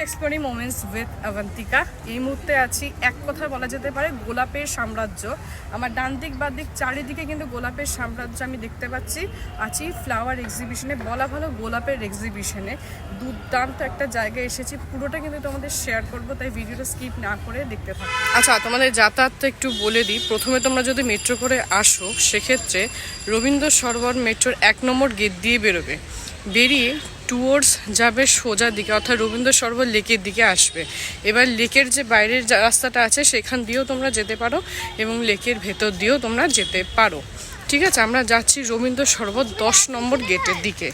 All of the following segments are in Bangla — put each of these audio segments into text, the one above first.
Exploring moments with Abantika. এই মুহূর্তে আছি, এক কথা বলা যেতে পারে গোলাপের সাম্রাজ্য। আমার ডান দিক বাঁ দিক চারিদিকে কিন্তু গোলাপের সাম্রাজ্য আমি দেখতে পাচ্ছি। আছি ফ্লাওয়ার এক্সিবিশনে, বলা ভালো গোলাপের এক্সিবিশনে। দুর্দান্ত একটা জায়গায় এসেছি, পুরোটা কিন্তু তোমাদের শেয়ার করবো, তাই ভিডিওটা স্কিপ না করে দেখতে থাকো। আচ্ছা, তোমাদের যাতায়াতটা একটু বলে দিই। প্রথমে তোমরা যদি মেট্রো করে আসো, সেক্ষেত্রে রবীন্দ্র সরোবর মেট্রোর 1 নম্বর গেট দিয়ে বেরোবে। বেরিয়ে টুয়ার্ডস যাবে সোজা দিকে, অর্থাৎ রবীন্দ্র সরোবর লেকের দিকে আসবে। এবার লেকের যে বাইরের রাস্তাটা আছে সেখান দিয়েও তোমরা যেতে পারো এবং লেকের ভেতর দিয়েও তোমরা যেতে পারো। ঠিক আছে, আমরা যাচ্ছি রবীন্দ্র সরোবর 10 নম্বর গেটের দিকে।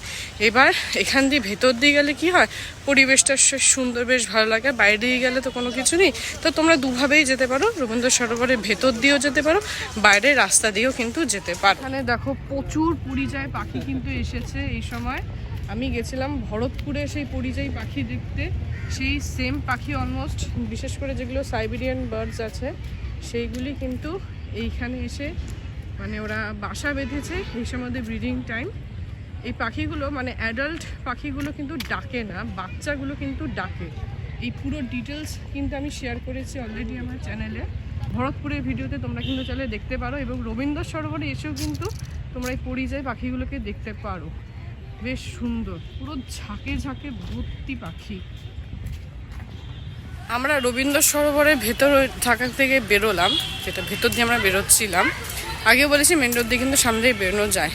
এবার এখান দিয়ে ভেতর দিয়ে গেলে কি হয়, পরিবেশটা সুন্দর, বেশ ভালো লাগে। বাইরে দিয়ে গেলে তো কোনো কিছু নেই, তো তোমরা দুভাবেই যেতে পারো, রবীন্দ্র সরোবরের ভেতর দিয়েও যেতে পারো, বাইরের রাস্তা দিয়েও কিন্তু যেতে পারো। এখানে দেখো প্রচুর পরিযায়ী পাখি কিন্তু এসেছে এই সময়। আমি গেছিলাম ভরতপুরে সেই পরিযায়ী পাখি দেখতে, সেই সেম পাখি অলমোস্ট, বিশেষ করে যেগুলো সাইবেরিয়ান বার্ডস আছে সেইগুলি কিন্তু এইখানে এসে মানে ওরা বাসা বেঁধেছে। এই সময় ব্রিডিং টাইম। এই পাখিগুলো মানে অ্যাডাল্ট পাখিগুলো কিন্তু ডাকে না, বাচ্চাগুলো কিন্তু ডাকে। এই পুরো ডিটেলস কিন্তু আমি শেয়ার করেছি অলরেডি আমার চ্যানেলে। ভরতপুরের ভিডিওতে তোমরা কিন্তু চাইলে দেখতে পারো, এবং রবীন্দ্র সরোবরে এসেও কিন্তু তোমরা এই পরিযায়ী পাখিগুলোকে দেখতে পারো। বেশ সুন্দর, পুরো ঝাঁকে ঝাঁকে ভর্তি পাখি। আমরা রবীন্দ্র সরোবরের ভেতর ঢাকা থেকে বেরোলাম, যেটা ভেতর দিয়ে আমরা বেরোচ্ছিলাম। আগে বলেছি মেন রোড দিয়ে কিন্তু সামনে দিয়ে বেরোনো যায়।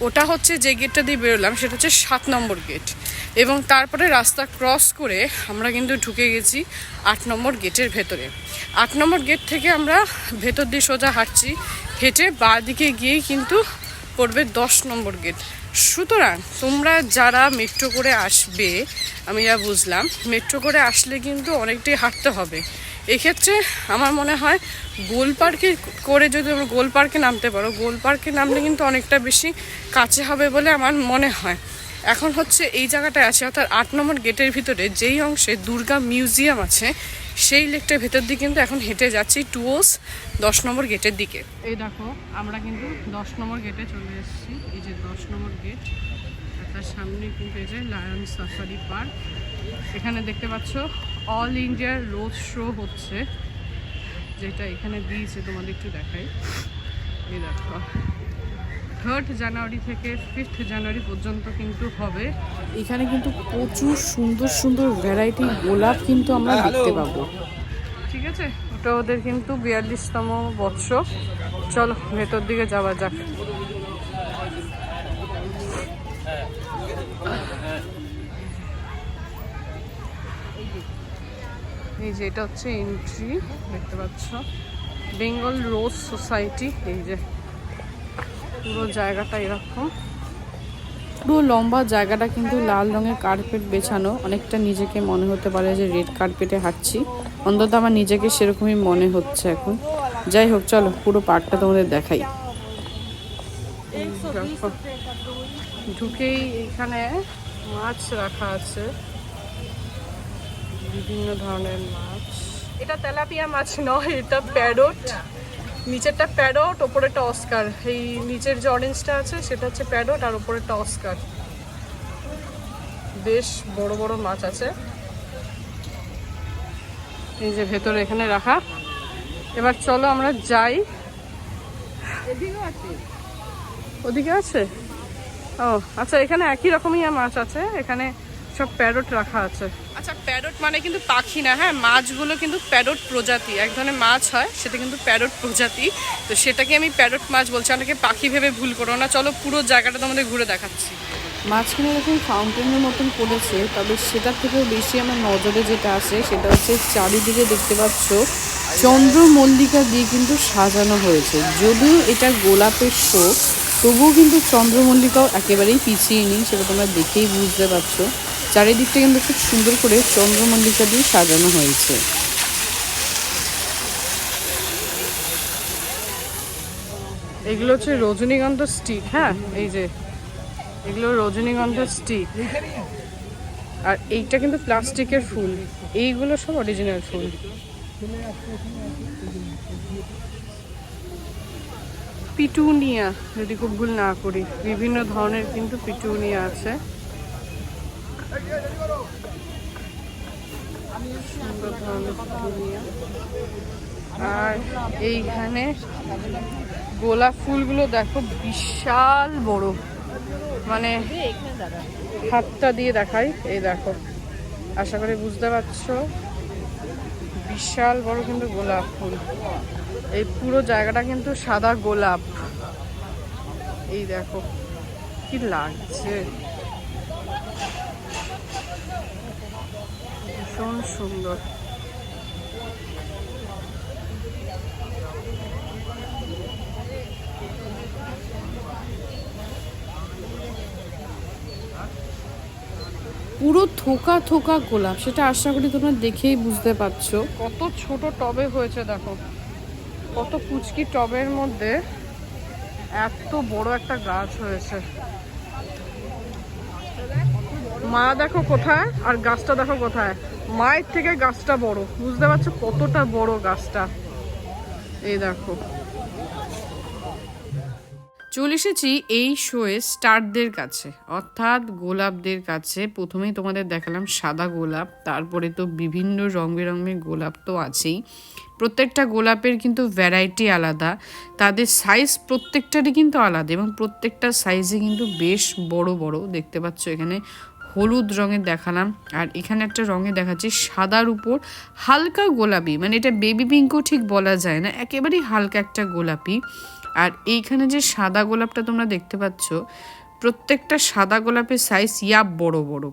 ওটা হচ্ছে যে গেটটা দিয়ে বেরোলাম সেটা হচ্ছে 7 নম্বর গেট, এবং তারপরে রাস্তা ক্রস করে আমরা কিন্তু ঢুকে গেছি 8 নম্বর গেটের ভেতরে। 8 নম্বর গেট থেকে আমরা ভেতর দিয়ে সোজা হাঁটছি, হেঁটে বাঁ দিকে গিয়েই কিন্তু পড়বে 10 নম্বর গেট। সুতরাং তোমরা যারা মেট্রো করে আসবে, আমি যা বুঝলাম মেট্রো করে আসলে কিন্তু অনেকটাই হাঁটতে হবে। এক্ষেত্রে আমার মনে হয় গোল পার্কে করে যদি তোমরা গোল পার্কে নামতে পারো, গোল পার্কে নামলে কিন্তু অনেকটা বেশি কাছে হবে বলে আমার মনে হয়। এখন হচ্ছে এই জায়গাটায় আছে, অর্থাৎ 8 নম্বর গেটের ভিতরে যেই অংশে দুর্গা মিউজিয়াম আছে সেই লেকটার ভেতর দিয়ে কিন্তু এখন হেঁটে যাচ্ছি টুয়ার্ডস 10 নম্বর গেটের দিকে। এই দেখো আমরা কিন্তু 10 নম্বর গেটে চলে এসেছি। এই যে 10 নম্বর গেট, আর তার সামনে কিন্তু এই যে লায়ন সাফারি পার্ক। এখানে দেখতে পাচ্ছ অল ইন্ডিয়া রোড শো হচ্ছে, যেটা এখানে দিয়েছে, তোমাদের একটু দেখাই। এই দেখো 3rd জানুয়ারি থেকে 5th জানুয়ারি পর্যন্ত কিন্তু হবে। এখানে কিন্তু প্রচুর সুন্দর সুন্দর ভ্যারাইটি গোলাপ কিন্তু আমরা দেখতে পাবো। ঠিক আছে, ওটা ওদের কিন্তু 42তম বর্ষ। চলো ভেতর দিকে যাওয়া যাক। এই যে এটা হচ্ছে এন্ট্রি, দেখতে পাচ্ছ বেঙ্গল রোজ সোসাইটি। এই যে পুরো জায়গাটা এরকম, পুরো লম্বা জায়গাটা কিন্তু লাল রঙের কার্পেট বেছানো। অনেকটা নিজেকে মনে হতে পারে যে রেড কার্পেটে হাঁটছি, অন্তত আমার নিজেকে সেরকমই মনে হচ্ছে এখন। যাই হোক, চলো পুরো পার্কটা তোমাদের দেখাই। ঢুকেই এখানে মাছ রাখা আছে, বিভিন্ন ধরনের মাছ। এটা তেলাপিয়া মাছ নয়, এটা প্যারট। নিচেরটা প্যারট, ওপরেরটা অস্কার। এই নিচের যে অরেঞ্জটা আছে সেটা হচ্ছে প্যারট, আর ওপরেরটা অস্কার। বেশ বড় বড় মাছ আছে। এই যে ভেতরে এখানে রাখা। এবার চলো আমরা যাই। ওদিকে আছে? ও আচ্ছা, এখানে একই রকমই মাছ আছে, এখানে সব প্যারট রাখা আছে। আচ্ছা, প্যারট মানে কিন্তু পাখি না, হ্যাঁ, মাছগুলো কিন্তু প্যারট প্রজাতি, এক ধরনের মাছ হয়, সেটা কিন্তু প্যারট প্রজাতি। তো সেটাকে আমি প্যারট মাছ বলছি, আমাকে পাখি ভেবে ভুল করো না। চলো পুরো জায়গাটা তোমাদের ঘুরে দেখাচ্ছি। মাঝখানে এরকম ফাউন্টেনের মতন করেছে, তবে সেটার থেকেও বেশি আমার নজরে যেটা আসে সেটা হচ্ছে চারিদিকে দেখতে পাচ্ছ চন্দ্রমল্লিকা দিয়ে কিন্তু সাজানো হয়েছে। যদিও এটা গোলাপের শো, তবুও কিন্তু চন্দ্রমল্লিকাও একেবারেই পিছিয়ে নেই, সেটা তোমরা দেখেই বুঝতে পারছো। চারিদিকটা কিন্তু খুব সুন্দর করে চন্দ্রমল্লিকা দিয়ে সাজানো হয়েছে। এগুলো হচ্ছে রজনীগন্ধা স্টিক, হ্যাঁ, এই যে এগুলো রজনীগন্ধা স্টিক। আর এইটা কিন্তু প্লাস্টিকের ফুল, এইগুলো সব অরিজিনাল ফুল। পিটুনিয়া, যদি খুব ভুল না করি, বিভিন্ন ধরনের কিন্তু পিটুনিয়া আছে। সুন্দর ধরনের ফুলিয়া। আর এইখানে গোলাপ ফুলগুলো দেখো বিশাল বড়, মানে হাতটা দিয়ে দেখাই, এই দেখো, আশা করি বুঝতে পারছো, বিশাল বড় কিন্তু গোলাপ ফুল। এই পুরো জায়গাটা কিন্তু সাদা গোলাপ, এই দেখো কি লাগছে, ভীষণ সুন্দর। পুরো থোকা থোকা গোলাপ, সেটা আশা করি তোমরা দেখেই বুঝতে পারছো। কত ছোট টবে হয়েছে দেখো, কত কুচকি টবের মধ্যে এত বড় একটা গাছ হয়েছে। মা দেখো কোথায় আর গাছটা দেখো কোথায়, মায়ের থেকে গাছটা বড়, বুঝতে পারছো কতটা বড় গাছটা। এই দেখো, চলে এসেছি এই শোয়ে স্টারদের কাছে, অর্থাৎ গোলাপদের কাছে। প্রথমেই তোমাদের দেখালাম সাদা গোলাপ, তারপরে তো বিভিন্ন রং বেরঙের গোলাপ তো আছেই। প্রত্যেকটা গোলাপের কিন্তু ভ্যারাইটি আলাদা, তাদের সাইজ প্রত্যেকটারই কিন্তু আলাদা, এবং প্রত্যেকটা সাইজে কিন্তু বেশ বড় বড়। দেখতে পাচ্ছ এখানে হলুদ রঙের দেখালাম, আর এখানে একটা রঙে দেখাচ্ছি সাদার উপর হালকা গোলাপি, মানে এটা বেবি পিঙ্কও ঠিক বলা যায় না, একেবারেই হালকা একটা গোলাপি। আর এইখানে যে সাদা গোলাপটা তোমরা দেখতে পাচ্ছ, প্রত্যেকটা সাদা গোলাপের সাইজ ইয়াব বড় বড়।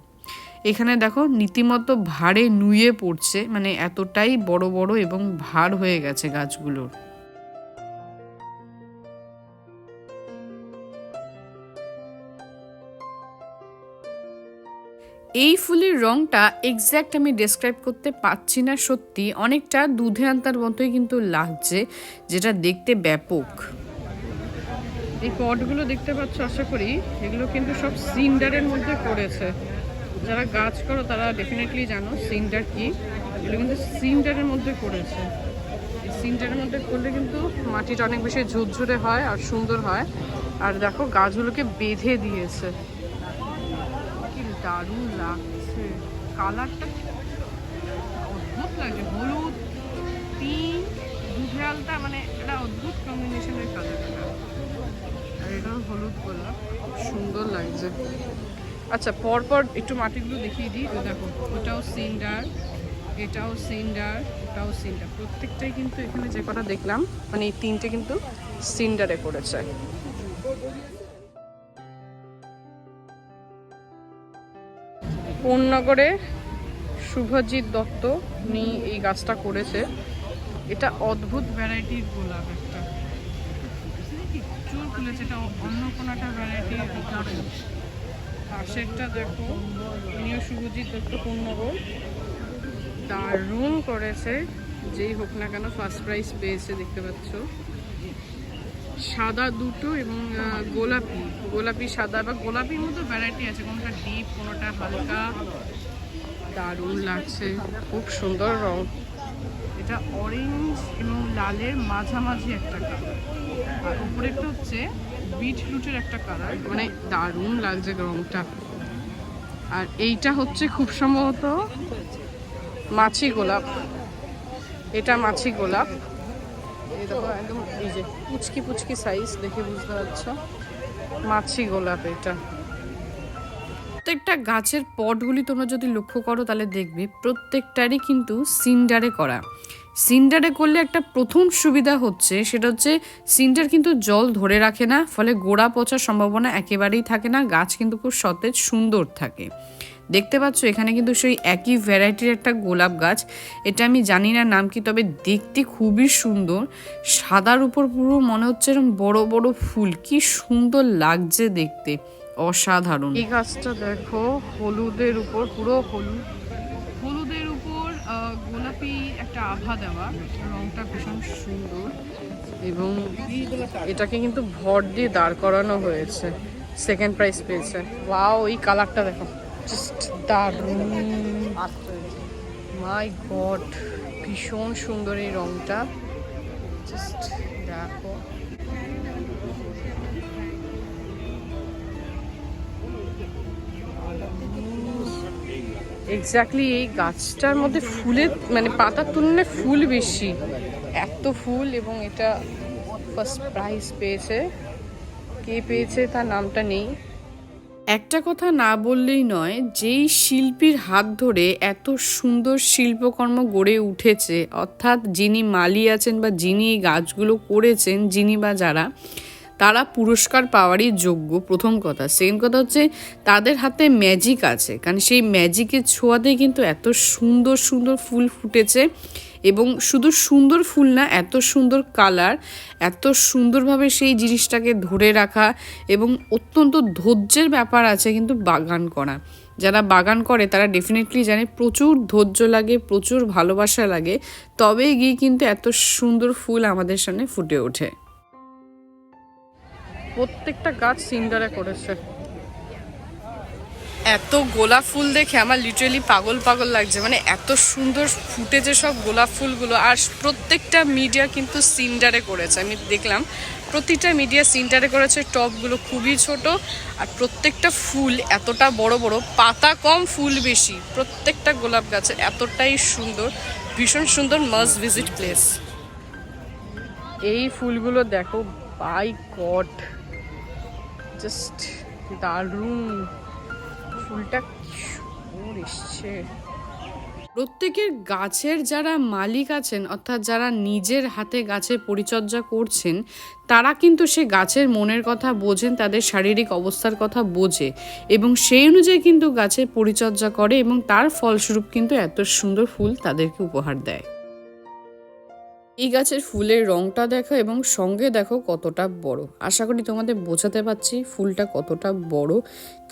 এখানে দেখো রীতিমতো ভারে নুয়ে পড়ছে, মানে এতটাই বড় বড় এবং ভার হয়ে গেছে গাছগুলোর। এই ফুলের রংটা এক্স্যাক্ট আমি ডেসক্রাইব করতে পারছি না, সত্যি অনেকটা দুধে আনতার মতোই কিন্তু লাগছে, যেটা দেখতে ব্যাপক। এই পটগুলো দেখতে পাচ্ছ, আশা করি এগুলো কিন্তু সব সিন্ডারের মধ্যে করেছে। যারা গাছ করো তারা ডেফিনেটলি জানো সিন্ডার কি, এগুলো কিন্তু সিন্ডারের মধ্যে করেছে। এই সিন্ডারের মধ্যে করলে কিন্তু মাটিটা অনেক বেশি ঝুরঝুরে হয় আর সুন্দর হয়। আর দেখো গাছগুলোকে বেঁধে দিয়েছে, কি দারুণ লাগছে, কালারটা অদ্ভুত লাগছে, হলুদ পিঙ্ক দুধে আলতা, মানে এটা অদ্ভুত কম্বিনেশনের কালারটা। আর এটাও হলুদ গোলাপ, খুব সুন্দর লাগছে। আচ্ছা পরপর একটু মাটিগুলো দেখিয়ে দিই। দেখো ওটাও সিন্ডার, এটাও সিন্ডার, ওটাও সিন্ডার, প্রত্যেকটাই কিন্তু এখানে যে কটা দেখলাম, মানে এই তিনটে কিন্তু সিন্ডারে করেছে। কোন্নগরে শুভজিৎ দত্ত উনি এই গাছটা করেছে। এটা অদ্ভুত ভ্যারাইটির গোলাপ, একটা চুল খুলেছে, এটা অন্য কোনো একটা ভ্যারাইটির গোলাপ। পাশেরটা দেখো, ইনিও শুভজিৎ দত্ত কোন্নগর, দারুণ করেছে, যেই হোক না কেন ফার্স্ট প্রাইজ পেয়েছে। দেখতে পাচ্ছ সাদা দুটো এবং গোলাপি, গোলাপি সাদা বা গোলাপির মতো ভ্যারাইটি আছে, কোনোটা ডিপ কোনোটা হালকা, দারুণ লাগছে, খুব সুন্দর রং। এটা অরেঞ্জ এবং লালের মাঝামাঝি একটা কালার, আর উপরে একটা হচ্ছে বিটরুটের একটা কালার, মানে দারুণ লাগছে রংটা। আর এইটা হচ্ছে খুব সম্ভবত মাছি গোলাপ, এটা মাছি গোলাপ। এই দেখো একদম এই যে পুচকি পুচকি সাইজ, দেখে বুঝতে পারছো মাছি গোলাপ এটা। প্রত্যেকটা গাছের পটগুলি তোমরা যদি লক্ষ্য করো তাহলে দেখবে প্রত্যেকটারই কিন্তু সিন্ডারে করা। সিন্ডারে করলে একটা প্রথম সুবিধা হচ্ছে, সেটা হচ্ছে সিন্ডার কিন্তু জল ধরে রাখে না, ফলে গোড়া পচার সম্ভাবনা একেবারেই থাকে না, গাছ কিন্তু খুব সতেজ সুন্দর থাকে। দেখতে পাচ্ছ এখানে কিন্তু সেই একই ভ্যারাইটির একটা গোলাপ গাছ, এটা আমি জানি না নাম কি, তবে দেখতে খুবই সুন্দর, সাদার উপর পুরো মনে হচ্ছে এরকম বড় বড় ফুল, কি সুন্দর লাগছে দেখতে, অসাধারণ। এই গাছটা দেখো হলুদের উপর, পুরো হলুদ, হলুদের উপর গোলাপি একটা আভা দেওয়া, রংটা ভীষণ সুন্দর, এবং এটাকে কিন্তু ভর দিয়ে দাঁড় করানো হয়েছে, সেকেন্ড প্রাইজ পেয়েছে। ওয়াও, এই কালারটা দেখো, জাস্ট দারুণ, মাই গড, ভীষণ সুন্দর এই রংটা, জাস্ট দেখো। এক্স্যাক্টলি এই গাছটার মধ্যে ফুলের মানে পাতার তুলনায় ফুল বেশি, এত ফুল। এবং এটা ফার্স্ট প্রাইজ পেয়েছে, কে পেয়েছে তার নামটা নেই। একটা কথা না বললেই নয়, যেই শিল্পীর হাত ধরে এত সুন্দর শিল্পকর্ম গড়ে উঠেছে, অর্থাৎ যিনি মালি আছেন বা যিনি এই গাছগুলো করেছেন, যিনি বা যারা, তারা পুরস্কার পাওয়ারই যোগ্য। প্রথম কথা। সেকেন্ড কথা হচ্ছে তাদের হাতে ম্যাজিক আছে, কারণ সেই ম্যাজিকের ছোঁয়াতেই কিন্তু এত সুন্দর সুন্দর ফুল ফুটেছে। এবং শুধু সুন্দর ফুল না, এত সুন্দর কালার, এত সুন্দরভাবে সেই জিনিসটাকে ধরে রাখা, এবং অত্যন্ত ধৈর্যের ব্যাপার আছে কিন্তু বাগান করা। যারা বাগান করে তারা ডেফিনেটলি জানে প্রচুর ধৈর্য লাগে, প্রচুর ভালোবাসা লাগে, তবে গিয়ে কিন্তু এত সুন্দর ফুল আমাদের সামনে ফুটে ওঠে। প্রত্যেকটা গাছ সিন্ডারে করেছে। এত গোলাপ ফুল দেখে আমার লিটারেলি পাগল পাগল লাগছে, মানে এত সুন্দর ফুটেছে সব গোলাপ ফুলগুলো। আর প্রত্যেকটা মিডিয়া কিন্তু সিন্ডারে করেছে, আমি দেখলাম প্রতিটা মিডিয়া সিন্ডারে করেছে। টবগুলো খুবই ছোট, আর প্রত্যেকটা ফুল এতটা বড় বড়, পাতা কম ফুল বেশি। প্রত্যেকটা গোলাপ গাছের এতটাই সুন্দর, ভীষণ সুন্দর, মাস্ট ভিজিট প্লেস। এই ফুলগুলো দেখো, বাই গড, জাস্ট দারুণ। ফুলটা সুন্দর এসছে। প্রত্যেকের গাছের যারা মালিক আছেন, অর্থাৎ যারা নিজের হাতে গাছের পরিচর্যা করছেন, তারা কিন্তু সে গাছের মনের কথা বোঝেন, তাদের শারীরিক অবস্থার কথা বোঝে, এবং সেই অনুযায়ী কিন্তু গাছের পরিচর্যা করে, এবং তার ফলস্বরূপ কিন্তু এত সুন্দর ফুল তাদেরকে উপহার দেয়। এই গাছের ফুলের রংটা দেখো, এবং সঙ্গে দেখো কতটা বড়। আশা করি তোমাদের বোঝাতে পারছি ফুলটা কতটা বড়,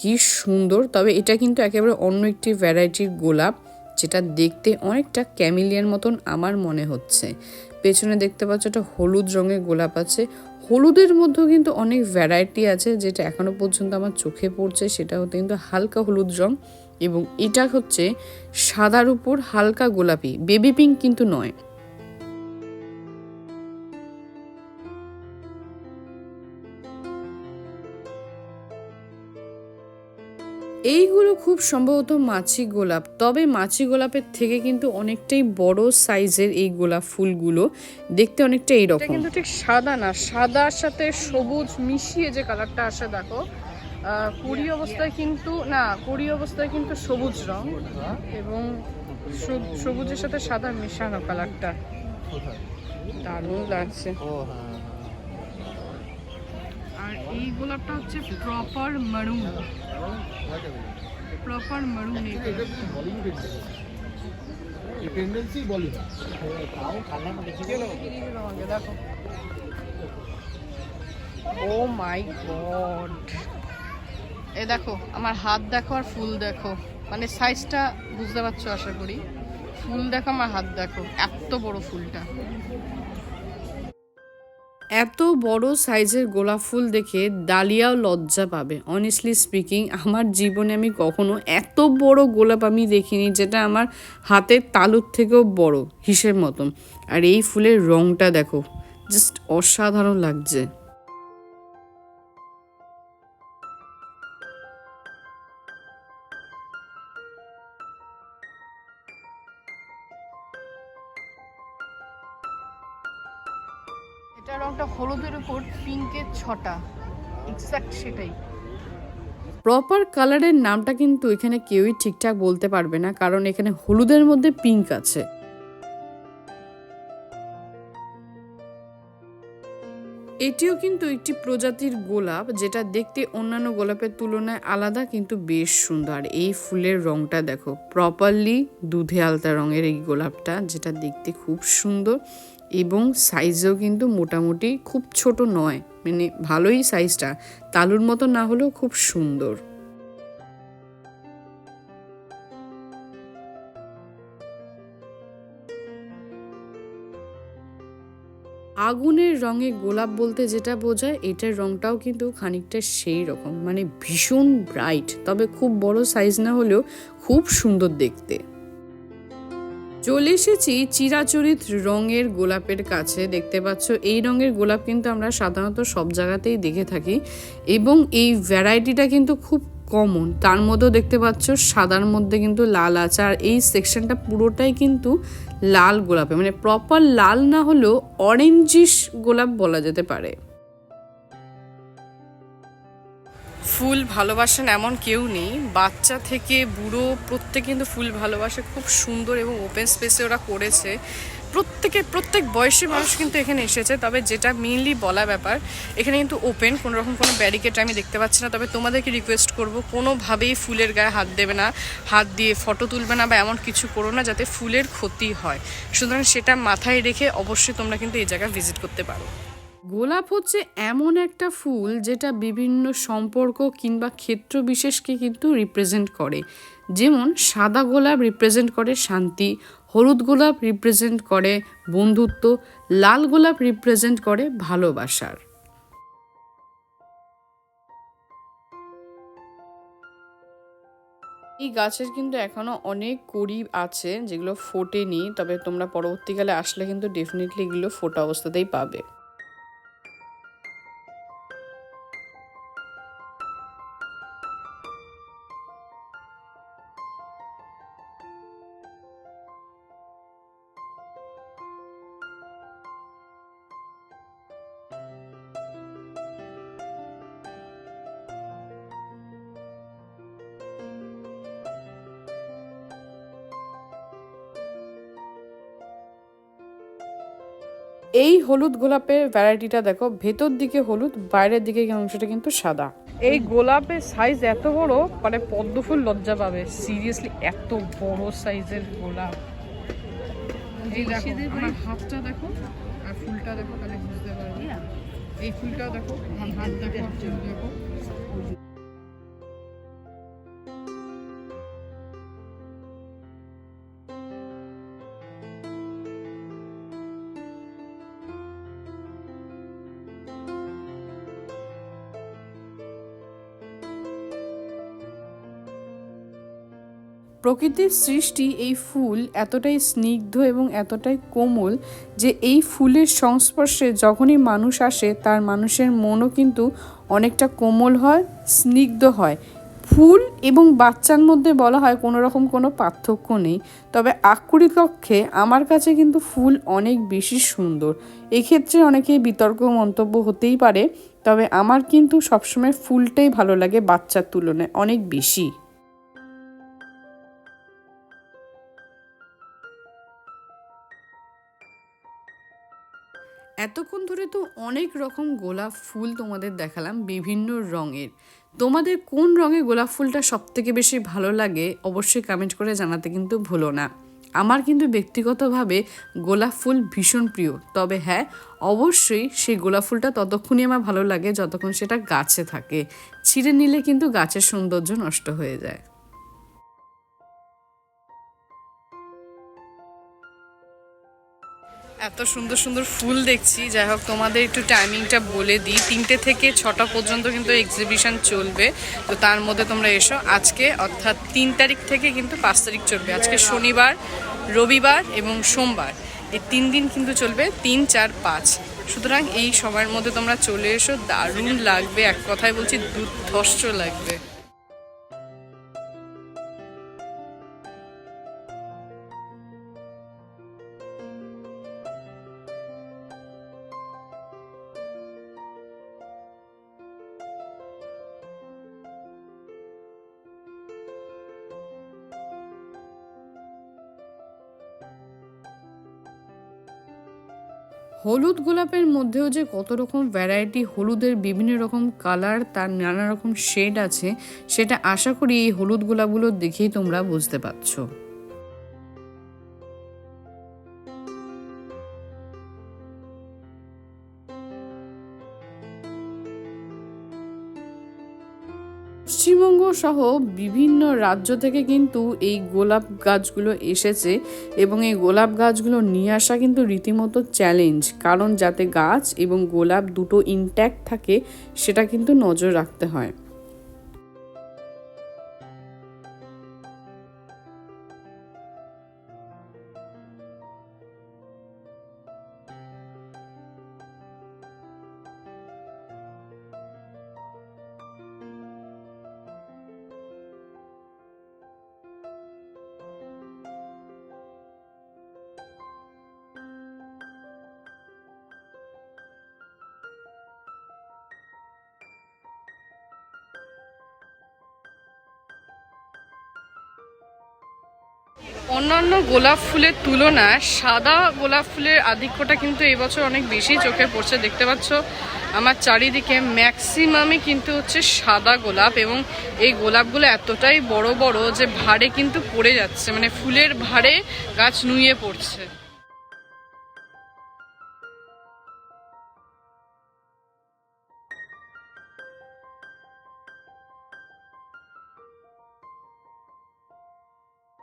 কি সুন্দর। তবে এটা কিন্তু একেবারে অন্য একটি ভ্যারাইটির গোলাপ, যেটা দেখতে অনেকটা ক্যামিলিয়ার মতন আমার মনে হচ্ছে। পেছনে দেখতে পাচ্ছ একটা হলুদ রঙের গোলাপ আছে। হলুদের মধ্যেও কিন্তু অনেক ভ্যারাইটি আছে, যেটা এখনো পর্যন্ত আমার চোখে পড়ছে সেটা হতে কিন্তু হালকা হলুদ রং, এবং এটা হচ্ছে সাদার উপর হালকা গোলাপি, বেবি পিঙ্ক কিন্তু নয়। এইগুলো খুব সম্ভবত মাছি গোলাপ, তবে মাছি গোলাপের থেকে কিন্তু অনেকটাই বড় সাইজের এই গোলাপ ফুলগুলো, দেখতে অনেকটা এইরকম। কিন্তু ঠিক সাদা না, সাদার সাথে সবুজ মিশিয়ে যে কালারটা আসে দেখো, কুড়ি অবস্থায় কিন্তু না, কুড়ি অবস্থায় কিন্তু সবুজ রং, এবং সবুজের সাথে সাদা মেশানো কালারটা দারুণ লাগছে। আর এই গোলাপটা হচ্ছে প্রপার মারুন, প্রপার মারুন। ও মাই গড, এ দেখো আমার হাত দেখো আর ফুল দেখো, মানে সাইজটা বুঝতে পারছো আশা করি। ফুল দেখো, আমার হাত দেখো, এত বড় ফুলটা। এত বড় সাইজের গোলাপ ফুল দেখে ডালিয়াও লজ্জা পাবে। অনেস্টলি স্পিকিং, আমার জীবনে আমি কখনো এত বড় গোলাপ আমি দেখিনি, যেটা আমার হাতের তালুর থেকেও বড় হিসেব মতন। আর এই ফুলের রংটা দেখো, জাস্ট অসাধারণ লাগছে। এটা রংটা হলুদের উপর পিঙ্কের ছটা, এক্স্যাক্ট সেটাই। প্রপার কালারের নামটা কিন্তু এখানে কেউই ঠিকঠাক বলতে পারবে না, কারণ এখানে হলুদের মধ্যে পিঙ্ক আছে। এটিও কিন্তু একটি প্রজাতির গোলাপ, যেটা দেখতে অন্যান্য গোলাপের তুলনায় আলাদা, কিন্তু বেশ সুন্দর। এই ফুলের রংটা দেখো, প্রপারলি দুধে আলতা রঙের এই গোলাপটা, যেটা দেখতে খুব সুন্দর, এবং সাইজও কিন্তু মোটামুটি খুব ছোট নয়, মানে ভালোই সাইজটা, তালুর মতো না হলেও খুব সুন্দর। আগুনের রঙে গোলাপ বলতে যেটা বোঝায়, এটার রংটাও কিন্তু খানিকটা সেই রকম, মানে ভীষণ ব্রাইট, তবে খুব বড় সাইজ না হলেও খুব সুন্দর দেখতে। চলে এসেছি চিরাচরিত রঙের গোলাপের কাছে। দেখতে পাচ্ছ এই রঙের গোলাপ কিন্তু আমরা সাধারণত সব জায়গাতেই দেখে থাকি, এবং এই ভ্যারাইটিটা কিন্তু খুব কমন, তার মধ্যেও দেখতে পাচ্ছ সাদার মধ্যে কিন্তু লাল আছে। আর এই সেকশনটা পুরোটাই কিন্তু লাল গোলাপে, মানে প্রপার লাল না হলেও অরেঞ্জিশ গোলাপ বলা যেতে পারে। ফুল ভালোবাসেন এমন কেউ নেই, বাচ্চা থেকে বুড়ো প্রত্যেকে কিন্তু ফুল ভালোবাসে। খুব সুন্দর এবং ওপেন স্পেসে ওরা করেছে। প্রত্যেক বয়সী মানুষ কিন্তু এখানে এসেছে। তবে যেটা মেইনলি বলা ব্যাপার, এখানে কিন্তু ওপেন, কোনো রকম কোনো ব্যারিকেড আমি দেখতে পাচ্ছি না। তবে তোমাদেরকে রিকোয়েস্ট করব, কোনোভাবেই ফুলের গায়ে হাত দেবে না, হাত দিয়ে ফটো তুলবে না বা এমন কিছু করো না যাতে ফুলের ক্ষতি হয়। সুতরাং সেটা মাথায় রেখে অবশ্যই তোমরা কিন্তু এই জায়গায় ভিজিট করতে পারো। গোলাপ হচ্ছে এমন একটা ফুল যেটা বিভিন্ন সম্পর্ক কিংবা ক্ষেত্র বিশেষকে কিন্তু রিপ্রেজেন্ট করে। যেমন সাদা গোলাপ রিপ্রেজেন্ট করে শান্তি, হলুদ গোলাপ রিপ্রেজেন্ট করে বন্ধুত্ব, লাল গোলাপ রিপ্রেজেন্ট করে ভালোবাসার। এই গাছের কিন্তু এখনো অনেক কড়ি আছে যেগুলো ফোটেনি, তবে তোমরা পরবর্তীকালে আসলে কিন্তু ডেফিনেটলি এগুলো ফোটা অবস্থাতেই পাবে। এই হলুদ গোলাপের ভ্যারাইটিটা দেখো, ভেতর দিকে হলুদ, বাইরের দিকে অংশটা কিন্তু সাদা। এই গোলাপের সাইজ এত বড়, মানে পদ্ম ফুল লজ্জা পাবে। সিরিয়াসলি এত বড় সাইজের গোলাপ। এই দেখো আমার হাতটা দেখো আর ফুলটা দেখো, তাহলে বুঝতে পারবে। এই ফুলটা দেখো, আমার হাত দেখো আর ফুল দেখো। প্রকৃতির সৃষ্টি এই ফুল এতটাই স্নিগ্ধ এবং এতটাই কোমল যে এই ফুলের সংস্পর্শে যখনই মানুষ আসে তার মানুষের মনও কিন্তু অনেকটা কোমল হয়, স্নিগ্ধ হয়। ফুল এবং বাচ্চার মধ্যে বলা হয় কোনো রকম কোনো পার্থক্য নেই, তবে আক্ষরিক অর্থে আমার কাছে কিন্তু ফুল অনেক বেশি সুন্দর। এক্ষেত্রে অনেকেই বিতর্ক মন্তব্য হতেই পারে, তবে আমার কিন্তু সবসময় ফুলটাই ভালো লাগে বাচ্চার তুলনায় অনেক বেশি। এতক্ষণ ধরে তো অনেক রকম গোলাপ ফুল তোমাদের দেখালাম বিভিন্ন রঙের। তোমাদের কোন রঙে গোলাপ ফুলটা সবথেকে বেশি ভালো লাগে অবশ্যই কমেন্ট করে জানাতে কিন্তু ভুলো না। আমার কিন্তু ব্যক্তিগতভাবে গোলাপ ফুল ভীষণ প্রিয়, তবে হ্যাঁ অবশ্যই সেই গোলাপ ফুলটা ততক্ষণই আমার ভালো লাগে যতক্ষণ সেটা গাছে থাকে। ছিঁড়ে নিলে কিন্তু গাছের সৌন্দর্য নষ্ট হয়ে যায়। এত সুন্দর সুন্দর ফুল দেখছি। যাই হোক, তোমাদের একটু টাইমিংটা বলে দিই, 3টে থেকে 6টা পর্যন্ত কিন্তু এক্সিবিশন চলবে। তো তার মধ্যে তোমরা এসো। আজকে অর্থাৎ 3 তারিখ থেকে কিন্তু 5 তারিখ চলবে। আজকে শনিবার, রবিবার এবং সোমবার, এই 3 দিন কিন্তু চলবে, 3, 4, 5। সুতরাং এই সময়ের মধ্যে তোমরা চলে এসো, দারুণ লাগবে, এক কথায় বলছি দুর্ধর্ষ লাগবে। হলুদ গোলাপের মধ্যেও যে কত রকম ভ্যারাইটি, হলুদের বিভিন্ন রকম কালার, তার নানা রকম শেড আছে, সেটা আশা করি এই হলুদ গোলাপগুলো দেখেই তোমরা বুঝতে পারছো। পশ্চিমবঙ্গ সহ বিভিন্ন রাজ্য থেকে কিন্তু এই গোলাপ গাছগুলো এসেছে এবং এই গোলাপ গাছগুলো নিয়ে আসা কিন্তু রীতিমতো চ্যালেঞ্জ, কারণ যাতে গাছ এবং গোলাপ দুটো ইনট্যাক্ট থাকে সেটা কিন্তু নজর রাখতে হয়। অন্যান্য গোলাপ ফুলের তুলনায় সাদা গোলাপ ফুলের আধিক্যটা কিন্তু এই বছর অনেক বেশি চোখে পড়ছে। দেখতে পাচ্ছ আমার চারিদিকে ম্যাক্সিমামই কিন্তু হচ্ছে সাদা গোলাপ, এবং এই গোলাপগুলো এতটাই বড় বড় যে ভারে কিন্তু পড়ে যাচ্ছে, মানে ফুলের ভারে গাছ নুয়ে পড়ছে।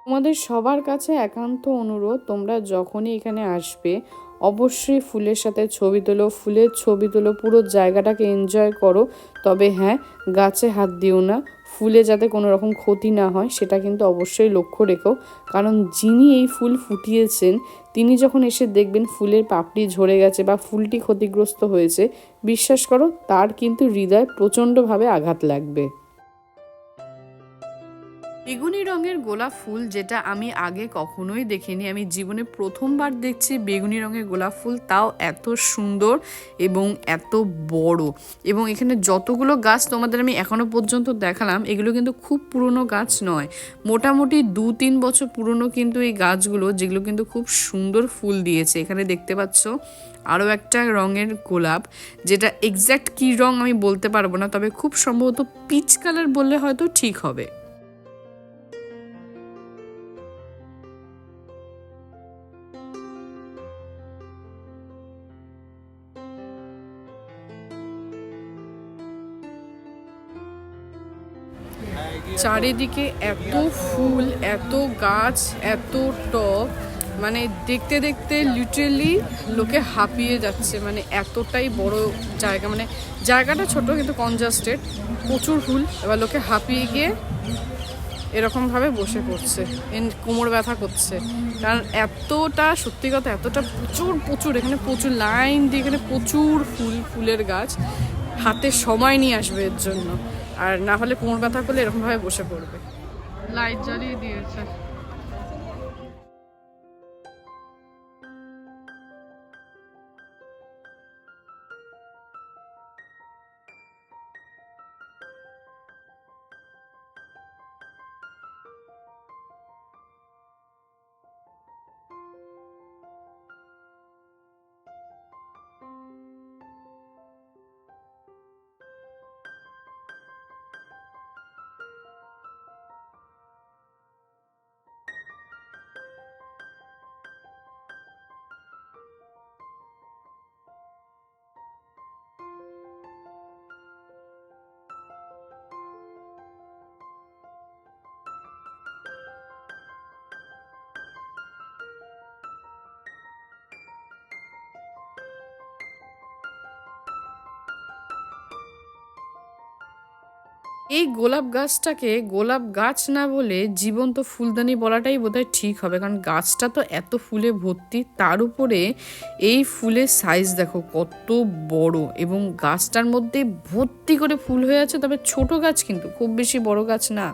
তোমাদের সবার কাছে একান্ত অনুরোধ, তোমরা যখনই এখানে আসবে অবশ্যই ফুলের সাথে ছবি তোলো, ফুলের ছবি তোলো, পুরো জায়গাটাকে এনজয় করো। তবে হ্যাঁ, গাছে হাত দিও না, ফুলে যাতে কোনো রকম ক্ষতি না হয় সেটা কিন্তু অবশ্যই লক্ষ্য রেখো। কারণ যিনি এই ফুল ফুটিয়েছেন তিনি যখন এসে দেখবেন ফুলের পাপড়ি ঝরে গেছে বা ফুলটি ক্ষতিগ্রস্ত হয়েছে, বিশ্বাস করো তার কিন্তু হৃদয় প্রচণ্ডভাবে আঘাত লাগবে। বেগুনি রঙের গোলাপ ফুল, যেটা আমি আগে কখনোই দেখিনি, আমি জীবনে প্রথমবার দেখছি বেগুনি রঙের গোলাপ ফুল, তাও এত সুন্দর এবং এত বড়। এবং এখানে যতগুলো গাছ তোমাদের আমি এখনো পর্যন্ত দেখালাম, এগুলো কিন্তু খুব পুরনো গাছ নয়, মোটামুটি 2-3 বছর পুরনো কিন্তু এই গাছগুলো, যেগুলো কিন্তু খুব সুন্দর ফুল দিয়েছে। এখানে দেখতে পাচ্ছ আরও একটা রঙের গোলাপ, যেটা এক্স্যাক্ট কী রঙ আমি বলতে পারবো না, তবে খুব সম্ভবত পিচ কালার বললে হয়তো ঠিক হবে। চারিদিকে এত ফুল, এত গাছ, এত টব, মানে দেখতে দেখতে লিটারেলি লোকে হাঁপিয়ে যাচ্ছে, মানে এতটাই বড় জায়গা, মানে জায়গাটা ছোট কিন্তু কনজাস্টেড, প্রচুর ফুল। এবার লোকে হাঁপিয়ে গিয়ে এরকমভাবে বসে পড়ছে, কোমর ব্যথা করছে, কারণ এতটা, সত্যি কথা এতটা প্রচুর প্রচুর, এখানে প্রচুর লাইন দিয়ে এখানে প্রচুর ফুলের গাছ, হাতে সময় নিয়ে আসবে এর জন্য, আর না হলে কোমর ব্যথা করলে এরকমভাবে বসে পড়বে। লাইট জ্বালিয়ে দিয়েছে। এই গোলাপ গাছটাকে গোলাপ গাছ না বলে জীবন্ত ফুলদানি বলাটাই বোধহয় ঠিক হবে, কারণ গাছটা তো এত ফুলে ভর্তি, তার উপরে এই ফুলের সাইজ দেখো কত বড়, এবং গাছটার মধ্যে ভর্তি করে ফুল হয়ে আছে, তবে ছোট গাছ কিন্তু খুব বেশি বড় গাছ না।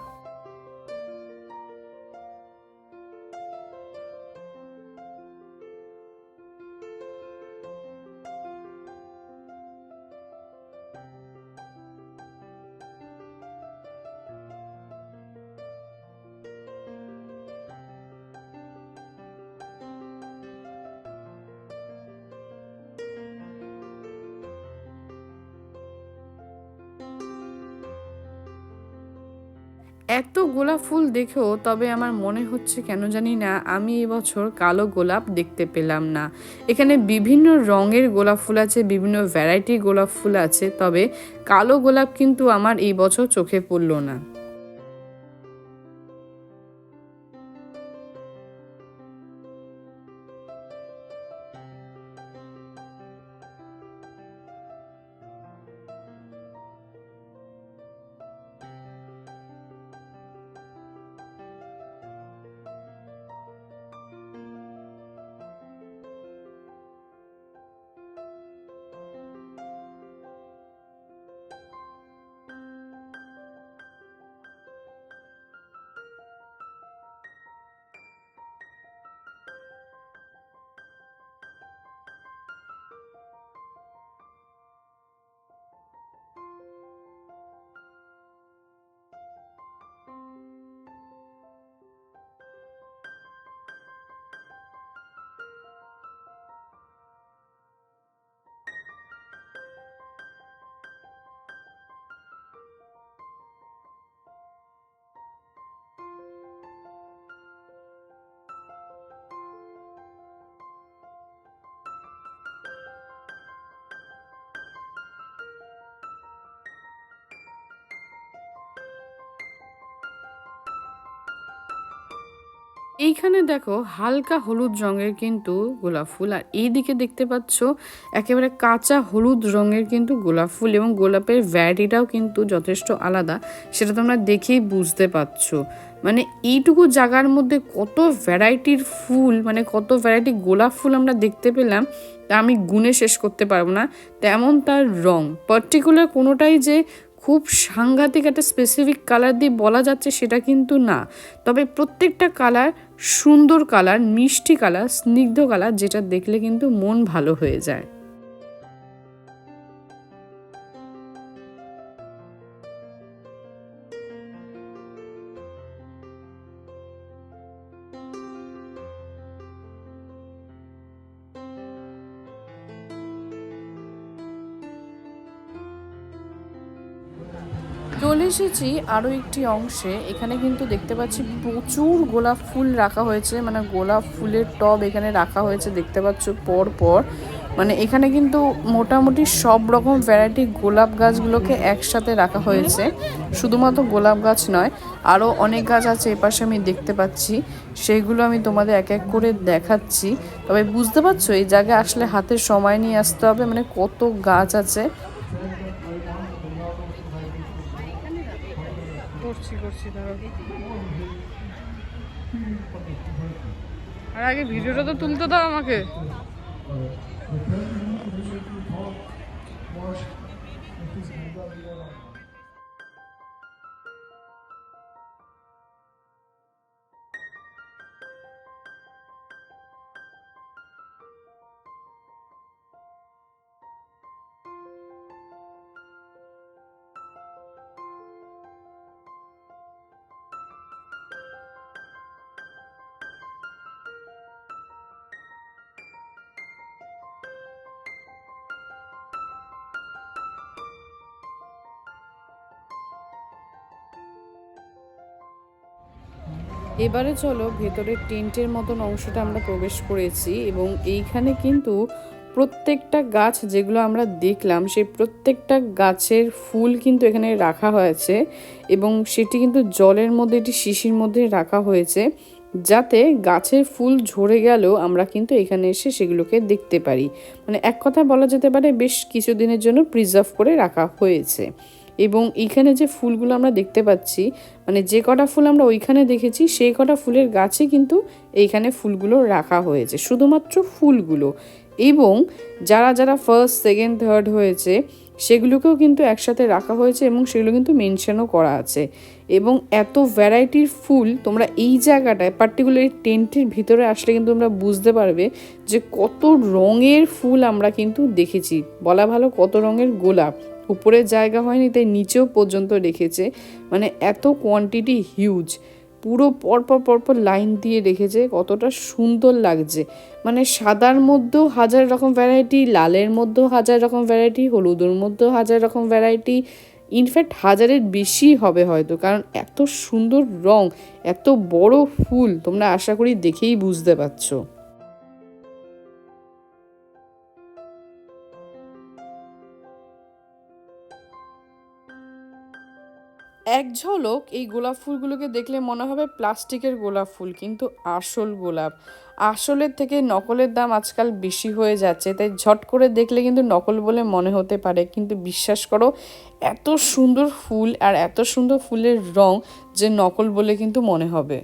এত গোলাপ ফুল দেখেও তবে আমার মনে হচ্ছে কেন জানি না আমি এবছর কালো গোলাপ দেখতে পেলাম না। এখানে বিভিন্ন রঙের গোলাপ ফুল আছে, বিভিন্ন ভ্যারাইটির গোলাপ ফুল আছে, তবে কালো গোলাপ কিন্তু আমার এই বছর চোখে পড়লো না। এইখানে দেখো হালকা হলুদ রঙের কিন্তু গোলাপ ফুল, আর এইদিকে দেখতে পাচ্ছ একেবারে কাঁচা হলুদ রঙের কিন্তু গোলাপ ফুল, এবং গোলাপের ভ্যারাইটিটাও কিন্তু যথেষ্ট আলাদা, সেটা তোমরা দেখেই বুঝতে পারছো। মানে এইটুকু জায়গার মধ্যে কত ভ্যারাইটির ফুল, মানে কত ভ্যারাইটি গোলাপ ফুল আমরা দেখতে পেলাম তা আমি গুণে শেষ করতে পারবো না। তেমন তার রং পার্টিকুলার কোনোটাই যে খুব সাংঘাতিক একটা স্পেসিফিক কালার দিয়ে বলা যাচ্ছে সেটা কিন্তু না, তবে প্রত্যেকটা কালার সুন্দর কালার, মিষ্টি কালার, স্নিগ্ধ কালার, যেটা দেখলে কিন্তু মন ভালো হয়ে যায়। চলে এসেছি আরও একটি অংশে। এখানে কিন্তু দেখতে পাচ্ছি প্রচুর গোলাপ ফুল রাখা হয়েছে, মানে গোলাপ ফুলের টব এখানে রাখা হয়েছে দেখতে পাচ্ছ পর পর। মানে এখানে কিন্তু মোটামুটি সব রকম ভ্যারাইটি গোলাপ গাছগুলোকে একসাথে রাখা হয়েছে। শুধুমাত্র গোলাপ গাছ নয়, আরও অনেক গাছ আছে এপাশে আমি দেখতে পাচ্ছি, সেইগুলো আমি তোমাদের এক এক করে দেখাচ্ছি। তবে বুঝতে পারছো এই জায়গায় আসলে হাতে সময় নিয়ে আসতে হবে, মানে কত গাছ আছে। করছি ধরো, আর আগে ভিডিওটা তো তুলতে দাও আমাকে। এবারে চলো ভেতরের টেন্টের মতন অংশটা আমরা প্রবেশ করেছি, এবং এইখানে কিন্তু প্রত্যেকটা গাছ যেগুলো আমরা দেখলাম সেই প্রত্যেকটা গাছের ফুল কিন্তু এখানে রাখা হয়েছে, এবং সেটি কিন্তু জলের মধ্যে, একটি শিশির মধ্যে রাখা হয়েছে, যাতে গাছের ফুল ঝরে গেলেও আমরা কিন্তু এখানে এসে সেগুলোকে দেখতে পারি। মানে এক কথা বলা যেতে পারে বেশ কিছুদিনের জন্য প্রিজার্ভ করে রাখা হয়েছে। এবং এইখানে যে ফুলগুলো আমরা দেখতে পাচ্ছি, মানে যে কটা ফুল আমরা ওইখানে দেখেছি সেই কটা ফুলের গাছে কিন্তু এইখানে ফুলগুলো রাখা হয়েছে, শুধুমাত্র ফুলগুলো। এবং যারা যারা ফার্স্ট, সেকেন্ড, থার্ড হয়েছে সেগুলোকেও কিন্তু একসাথে রাখা হয়েছে, এবং সেগুলো কিন্তু মেনশনও করা আছে। এবং এত ভ্যারাইটির ফুল তোমরা এই জায়গাটায় পার্টিকুলার টেন্টের ভিতরে আসলে কিন্তু তোমরা বুঝতে পারবে যে কত রঙের ফুল আমরা কিন্তু দেখেছি। বলা ভালো কত রঙের গোলাপ, উপরে জায়গা হয়নি তাই নিচেও পর্যন্ত রেখেছে, মানে এত কোয়ান্টিটি হিউজ, পুরো পরপর পরপর লাইন দিয়ে রেখেছে, কতটা সুন্দর লাগছে। মানে সাদার মধ্যেও হাজার রকম ভ্যারাইটি, লালের মধ্যেও হাজার রকম ভ্যারাইটি, হলুদের মধ্যেও হাজার রকম ভ্যারাইটি, ইনফ্যাক্ট হাজারের বেশি হবে হয়তো, কারণ এত সুন্দর রং, এত বড় ফুল তোমরা আশা করি দেখেই বুঝতে পারছো। এক ঝলক এই গোলাপ ফুলগুলোকে দেখলে মনে হবে প্লাস্টিকের গোলাপ ফুল, কিন্তু আসল গোলাপ। আসলের থেকে নকলের দাম আজকাল বেশি হয়ে যাচ্ছে, তাই ঝট করে দেখলে কিন্তু নকল বলে মনে হতে পারে, কিন্তু বিশ্বাস করো এত সুন্দর ফুল আর এত সুন্দর ফুলের রং যে নকল বলে কিন্তু মনে হবে।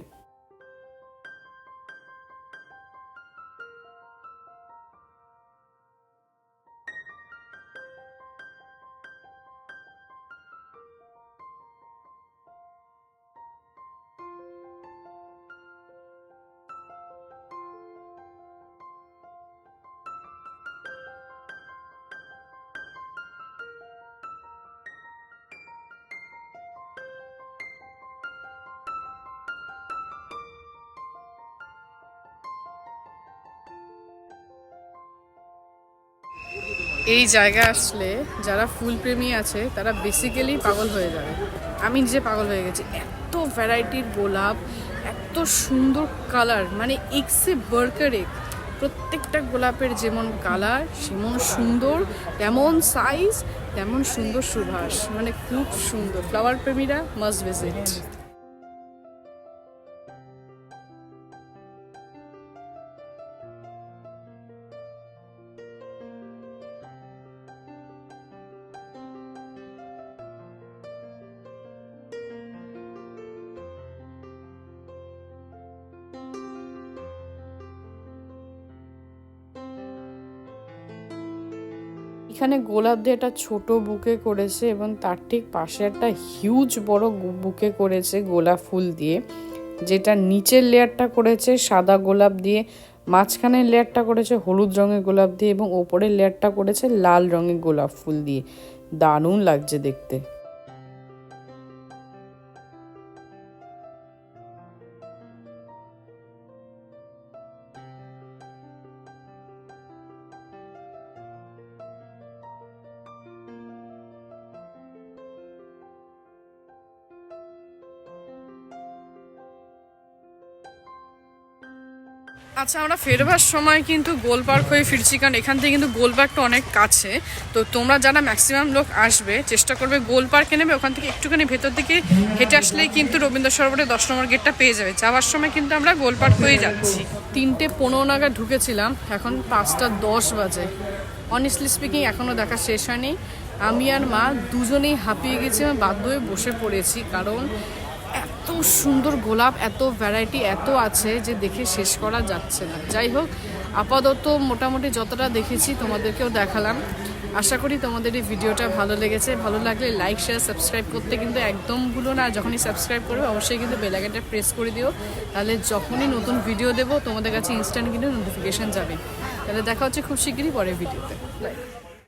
এই জায়গা আসলে যারা ফুল প্রেমী আছে তারা বেসিক্যালি পাগল হয়ে যাবে। আমি নিজে পাগল হয়ে গেছি, এত ভ্যারাইটির গোলাপ, এত সুন্দর কালার, মানে এক্সে বার্কার এক। প্রত্যেকটা গোলাপের যেমন কালার সেমন সুন্দর, তেমন সাইজ, তেমন সুন্দর সুবাস, মানে খুব সুন্দর। ফ্লাওয়ার প্রেমীরা মাস্ট ভিজিট। এইখানে গোলাপ দিয়ে একটা ছোট বুকে করেছে এবং তার ঠিক পাশে একটা হিউজ বড় বুকে করেছে গোলাপ ফুল দিয়ে, যেটা নিচের লেয়ারটা করেছে সাদা গোলাপ দিয়ে, মাঝখানের লেয়ারটা করেছে হলুদ রঙের গোলাপ দিয়ে এবং ওপরের লেয়ারটা করেছে লাল রঙের গোলাপ ফুল দিয়ে। দারুণ লাগছে দেখতে। আচ্ছা, আমরা ফেরবার সময় কিন্তু গোল পার্ক হয়ে ফিরছি, কারণ এখান থেকে কিন্তু গোল পার্কটা অনেক কাছে। তো তোমরা যারা ম্যাক্সিমাম লোক আসবে চেষ্টা করবে গোল পার্কে নেবে, ওখান থেকে একটুখানি ভেতর দিকে হেঁটে আসলেই কিন্তু রবীন্দ্র সরোবরের 10 নম্বর গেটটা পেয়ে যাবে। যাওয়ার সময় কিন্তু আমরা গোল পার্ক হয়ে যাচ্ছি। 3:15 নাগাদ ঢুকেছিলাম, এখন 5:10 বাজে। অনেস্টলি স্পিকিং এখনও দেখা শেষ হয়নি। আমি আর মা দুজনেই হাঁপিয়ে গেছি, আমি বাধ্য হয়ে বসে পড়েছি, কারণ এত সুন্দর গোলাপ, এত ভ্যারাইটি এত আছে যে দেখে শেষ করা যাচ্ছে না। যাই হোক, আপাতত মোটামুটি যতটা দেখেছি তোমাদেরকেও দেখালাম। আশা করি তোমাদের এই ভিডিওটা ভালো লেগেছে। ভালো লাগলে লাইক শেয়ার সাবস্ক্রাইব করতে কিন্তু একদম ভুলো না। যখনই সাবস্ক্রাইব করবে অবশ্যই কিন্তু বেল আইকনটা প্রেস করে দিও, তাহলে যখনই নতুন ভিডিও দেবো তোমাদের কাছে ইনস্ট্যান্ট কিন্তু নোটিফিকেশান যাবে। তাহলে দেখা হচ্ছে খুব শিগগিরই পরের ভিডিওতে। বাই।